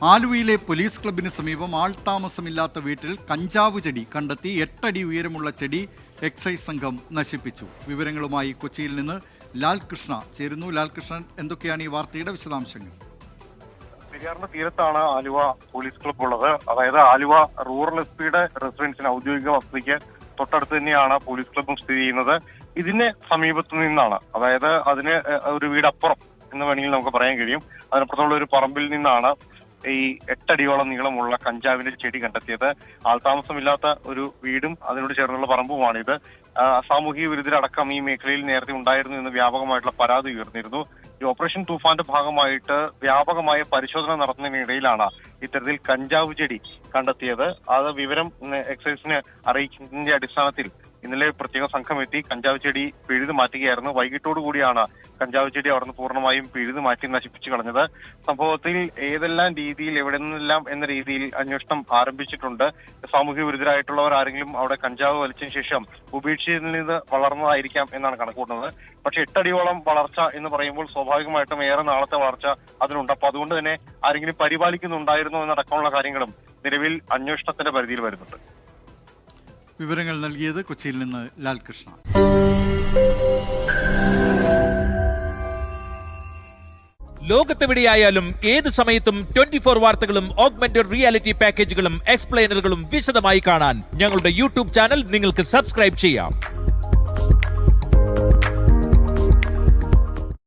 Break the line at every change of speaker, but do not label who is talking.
ആലുവയിലെ പോലീസ് ക്ലബിന് സമീപം ആൾതാമസമില്ലാത്ത വീട്ടിൽ കഞ്ചാവ് ചെടി കണ്ടെത്തി 8 അടി ഉയരമുള്ള ചെടി എക്സൈസ് സംഘം നശിപ്പിച്ചു. വിവരങ്ങളുമായി കൊച്ചിയിൽ നിന്ന് ലാൽകൃഷ്ണ ചേരുന്നു. ലാൽകൃഷ്ണൻ, എന്തൊക്കെയാണ് ഈ വാർത്തയുടെ വിശദാംശങ്ങൾ?
പെരിയാറിന്റെ തീരത്താണ് ആലുവ പോലീസ് ക്ലബ്ബ് ഉള്ളത്. അതായത് ആലുവ റൂറൽ എസ്.പിയുടെ റെസിഡൻസിന് ഔദ്യോഗിക വസതിക്ക് തൊട്ടടുത്ത് തന്നെയാണ് പോലീസ് ക്ലബ്ബും സ്ഥിതി ചെയ്യുന്നത്. ഇതിന് സമീപത്തു നിന്നാണ്, അതായത് അതിന് ഒരു വീടപ്പുറം എന്ന് വേണമെങ്കിൽ നമുക്ക് പറയാൻ കഴിയും, അതിനപ്പുറത്തുള്ള ഒരു പറമ്പിൽ നിന്നാണ് ഈ 8 അടിയോളം നീളമുള്ള കഞ്ചാവിന്റെ ചെടി കണ്ടെത്തിയത്. ആൾതാമസമില്ലാത്ത ഒരു വീടും അതിനോട് ചേർന്നുള്ള പറമ്പുമാണിത്. സാമൂഹിക വിരുദ്ധരടക്കം ഈ മേഖലയിൽ നേരത്തെ ഉണ്ടായിരുന്നു എന്ന് വ്യാപകമായിട്ടുള്ള പരാതി ഉയർന്നിരുന്നു. ഈ ഓപ്പറേഷൻ തൂഫാന്റെ ഭാഗമായിട്ട് വ്യാപകമായ പരിശോധന നടത്തുന്നതിനിടയിലാണ് ഇത്തരത്തിൽ കഞ്ചാവ് ചെടി കണ്ടെത്തിയത്. അത് വിവരം എക്സൈസിന് അറിയിക്കുന്നതിന്റെ അടിസ്ഥാനത്തിൽ ഇന്നലെ പ്രത്യേക സംഘം എത്തി കഞ്ചാവ് ചെടി പിഴുതു മാറ്റുകയായിരുന്നു. വൈകിട്ടോടു കൂടിയാണ് കഞ്ചാവ് ചെടി അവിടുന്ന് പൂർണ്ണമായും പിഴുതു മാറ്റി നശിപ്പിച്ചു കളഞ്ഞത്. സംഭവത്തിൽ ഏതെല്ലാം രീതിയിൽ എവിടെ നിന്നെല്ലാം എന്ന രീതിയിൽ അന്വേഷണം ആരംഭിച്ചിട്ടുണ്ട്. സാമൂഹ്യ വിരുദ്ധരായിട്ടുള്ളവർ ആരെങ്കിലും അവിടെ കഞ്ചാവ് വലിച്ചതിന് ശേഷം ഉപേക്ഷിച്ചതിൽ നിന്ന് വളർന്നതായിരിക്കാം എന്നാണ് കണക്കൂട്ടുന്നത്. പക്ഷെ 8 അടിയോളം വളർച്ച എന്ന് പറയുമ്പോൾ സ്വാഭാവികമായിട്ടും ഏറെ നാളത്തെ വളർച്ച അതിനുണ്ട്. അപ്പൊ അതുകൊണ്ട് തന്നെ ആരെങ്കിലും പരിപാലിക്കുന്നുണ്ടായിരുന്നോ എന്നടക്കമുള്ള കാര്യങ്ങളും നിലവിൽ അന്വേഷണത്തിന്റെ പരിധിയിൽ വരുന്നുണ്ട്.
വിവരങ്ങൾ നൽകിയത് കൊച്ചിയിൽ നിന്ന് ലാൽകൃഷ്ണ.
ലോകത്തെവിടെയായാലും ഏത് സമയത്തും 24 വാർത്തകളും ഓഗ്മെന്റഡ് റിയാലിറ്റി പാക്കേജുകളും എക്സ്പ്ലെയിനറുകളും വിശദമായി കാണാൻ ഞങ്ങളുടെ യൂട്യൂബ് ചാനൽ നിങ്ങൾക്ക് സബ്സ്ക്രൈബ് ചെയ്യാം.